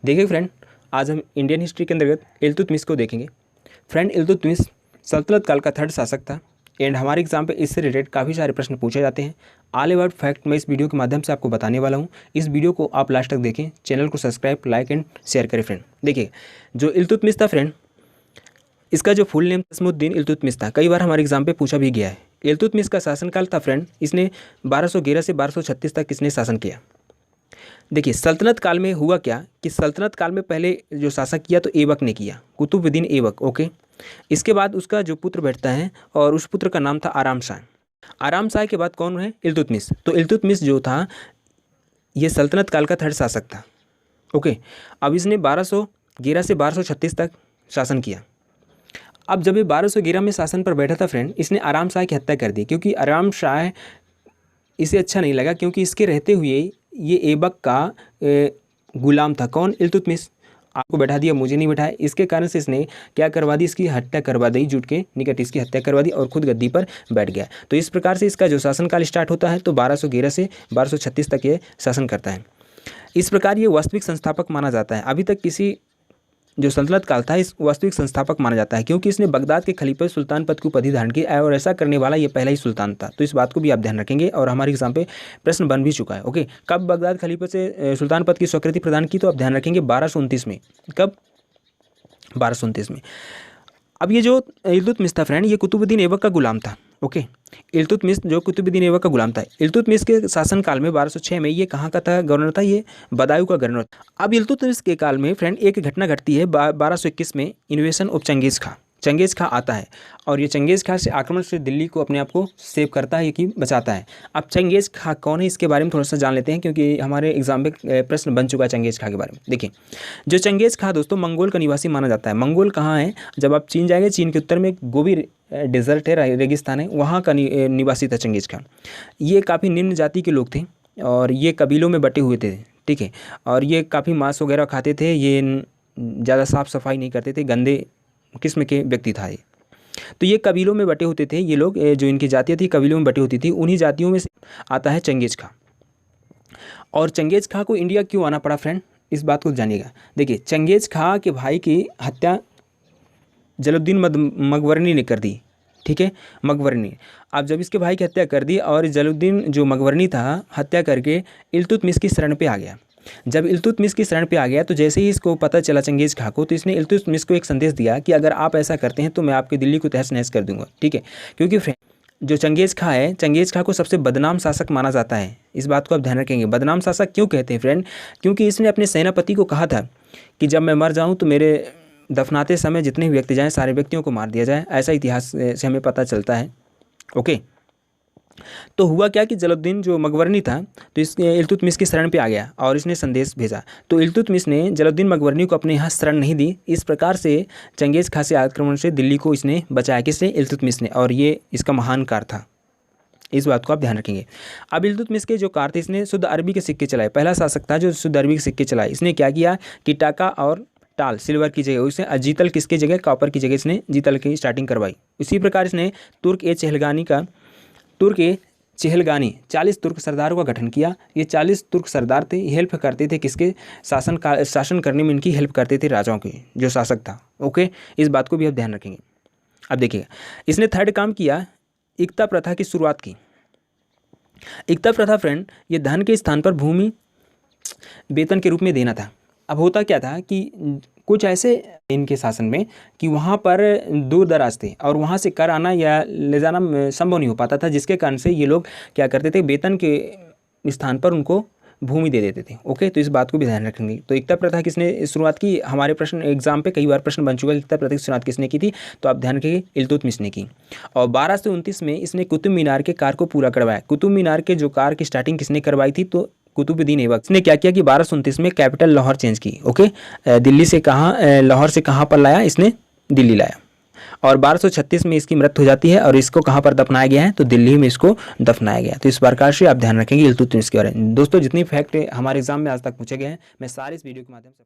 देखिए फ्रेंड, आज हम इंडियन हिस्ट्री के अंतर्गत इल्तुतमिश को देखेंगे। फ्रेंड, इल्तुतमिश सल्तनत काल का थर्ड शासक था एंड हमारे एग्जाम पे इससे रिलेटेड काफ़ी सारे प्रश्न पूछे जाते हैं। ऑल अबाउट फैक्ट मैं इस वीडियो के माध्यम से आपको बताने वाला हूँ। इस वीडियो को आप लास्ट तक देखें, चैनल को सब्सक्राइब, लाइक एंड शेयर करें। फ्रेंड देखिए, जो इल्तुतमिश था फ्रेंड, इसका जो फुल नेम तस्मुद्दीन इल्तुतमिश था। कई बार हमारे एग्जाम पे पूछा भी गया है। इल्तुतमिश का शासनकाल था फ्रेंड, इसने 1211 से 1236 तक इसने शासन किया। देखिए, सल्तनत काल में हुआ क्या कि सल्तनत काल में पहले जो शासक किया तो ऐबक ने किया, कुतुबुद्दीन ऐबक। ओके, इसके बाद उसका जो पुत्र बैठता है और उस पुत्र का नाम था आराम शाह। आराम शाह के बाद कौन है? इल्तुतमिश। तो इल्तुतमिश जो था ये सल्तनत काल का थर्ड शासक था। ओके, अब इसने 1211 से 1236 तक शासन किया। अब जब ये 1211 में शासन पर बैठा था फ्रेंड, इसने आराम शाह की हत्या कर दी, क्योंकि आराम शाह इसे अच्छा नहीं लगा, क्योंकि इसके रहते हुए ये ऐबक का गुलाम था। कौन? इल्तुतमिश। आपको बैठा दिया, मुझे नहीं बैठाया। इसके कारण से इसने क्या करवा दी? इसकी हत्या करवा दी, जुट के निकट इसकी हत्या करवा दी और खुद गद्दी पर बैठ गया। तो इस प्रकार से इसका जो शासनकाल स्टार्ट होता है तो 1211 से 1236 तक ये शासन करता है। इस प्रकार ये वास्तविक संस्थापक माना जाता है। अभी तक किसी जो सल्तनत काल था इस वास्तविक संस्थापक माना जाता है, क्योंकि इसने बगदाद के खलीफा सुल्तान पद की उपाधि धारण की और ऐसा करने वाला ये पहला ही सुल्तान था। तो इस बात को भी आप ध्यान रखेंगे और हमारे एग्जाम पे प्रश्न बन भी चुका है। ओके, कब बगदाद खलीफा से सुल्तान पद की स्वीकृति प्रदान की? तो आप ध्यान रखेंगे 1229 में। कब? 1229 में। अब ये जो इल्तुतमिश था फ्रेंड, ये कुतुबुद्दीन ऐबक का गुलाम था। ओके, इल्तुतमिश जो कुतुबुद्दीन ऐबक का गुलाम था। इल्तुतमिश के शासनकाल में 1206 में ये कहाँ का था? गवर्नर था, ये बदायूं का गवर्नर। अब इल्तुतमिश के काल में फ्रेंड एक घटना घटती है 1221 में, invasion of Genghis Khan. Genghis Khan आता है और ये चंगेज खां से आक्रमण से दिल्ली को अपने आप को सेव करता है, ये कि बचाता है। अब चंगेज खां कौन है इसके बारे में थोड़ा सा जान लेते हैं, क्योंकि हमारे एग्जाम में प्रश्न बन चुका है चंगेज खां के बारे में। देखिए, जो चंगेज खां दोस्तों मंगोल का निवासी माना जाता है। मंगोल कहाँ है? जब आप चीन जाएंगे, चीन के उत्तर में एक गोबी डेजर्ट है, रेगिस्तान है, वहाँ का निवासी था चंगेज खां। ये काफ़ी निम्न जाति के लोग थे और ये कबीलों में बटे हुए थे। ठीक है, और ये काफ़ी मांस वगैरह खाते थे, ये ज़्यादा साफ सफाई नहीं करते थे, गंदे किस्म के व्यक्ति था ये। तो ये कबीलों में बटे होते थे ये लोग, जो इनकी जातियाँ थी कबीलों में बटी होती थी। उन्हीं जातियों में से आता है चंगेज खां। और चंगेज खां को इंडिया क्यों आना पड़ा फ्रेंड, इस बात को जानिएगा। देखिए, चंगेज खां के भाई की हत्या जलालुद्दीन मकबरनी ने कर दी। ठीक है, मकबरनी। अब जब इसके भाई की हत्या कर दी और जलालुद्दीन जो मकबरनी था हत्या करके इल्तुतमिश की शरण पे आ गया। जब इल्तुतमिश की शरण पे आ गया तो जैसे ही इसको पता चला चंगेज खां को, तो इसने इल्तुतमिश को एक संदेश दिया कि अगर आप ऐसा करते हैं तो मैं आपकी दिल्ली को तहस नहस कर दूंगा। ठीक है, क्योंकि फ्रेंड जो चंगेज खां है, चंगेज खां को सबसे बदनाम शासक माना जाता है। इस बात को आप ध्यान रखेंगे। बदनाम शासक क्यों कहते हैं फ्रेंड? क्योंकि इसने अपने सेनापति को कहा था कि जब मैं मर जाऊँ तो मेरे दफनाते समय जितने भी व्यक्ति जाएँ सारे व्यक्तियों को मार दिया जाए। ऐसा इतिहास से हमें पता चलता है। ओके, तो हुआ क्या कि जलालुद्दीन जो मकबरनी था तो इस इल्तुतमिश की शरण पे आ गया और इसने संदेश भेजा। तो इल्तुतमिश ने जलालुद्दीन मकबरनी को अपने यहाँ शरण नहीं दी। इस प्रकार से चंगेज खां से आक्रमण से दिल्ली को इसने बचाया। किसने? इल्तुतमिश ने। और ये इसका महान कार्य था, इस बात को आप ध्यान रखेंगे। अब इल्तुतमिश के जो कार्य थे, इसने शुद्ध अरबी के सिक्के चलाए। पहला शासक था जो शुद्ध अरबी के सिक्के चलाए। इसने क्या किया कि टाका और टाल सिल्वर की जगह उसने जीतल किसकी जगह? कॉपर की जगह इसने जीतल की स्टार्टिंग करवाई। इसी प्रकार इसने तुर्क ए चेहलगानी 40 तुर्क सरदारों का गठन किया। ये 40 तुर्क सरदार थे, हेल्प करते थे किसके? शासन करने में इनकी हेल्प करते थे राजाओं की, जो शासक था। ओके, इस बात को भी आप ध्यान रखेंगे। अब देखिएगा, इसने थर्ड काम किया, इक्ता प्रथा की शुरुआत की। इक्ता प्रथा फ्रेंड, ये धन के स्थान पर भूमि वेतन के रूप में देना था। अब होता क्या था कि कुछ ऐसे इनके शासन में कि वहाँ पर दूर दराज थे और वहाँ से कर आना या ले जाना संभव नहीं हो पाता था, जिसके कारण से ये लोग क्या करते थे? वेतन के स्थान पर उनको भूमि दे देते थे। ओके, तो इस बात को भी ध्यान रखेंगे। तो इक्ता प्रथा किसने शुरुआत की? हमारे प्रश्न एग्जाम पे कई बार प्रश्न बन चुका है, इक्ता प्रथा की शुरुआत किसने की थी? तो आप ध्यान रखिए, इल्तुतमिश ने की। और 1229 में इसने कुतुब मीनार के कार्य को पूरा करवाया। कुतुब मीनार के जो कार्य की स्टार्टिंग किसने करवाई थी? तो कुतुबुद्दीन ऐबक। इसने क्या किया कि 1229 में कैपिटल लाहौर चेंज की। ओके, दिल्ली से कहाँ, लाहौर से कहाँ पर लाया? इसने दिल्ली लाया। और 1236 में इसकी मृत्यु हो जाती है और इसको कहाँ पर दफनाया गया है? तो दिल्ली में इसको दफनाया गया। तो इस प्रकार से आप ध्यान रखेंगे इल्तुतमिश के बारे में। दोस्तों, जितनी फैक्ट हमारे एग्जाम में आज तक पूछे गए हैं, मैं सारे इस वीडियो के माध्यम से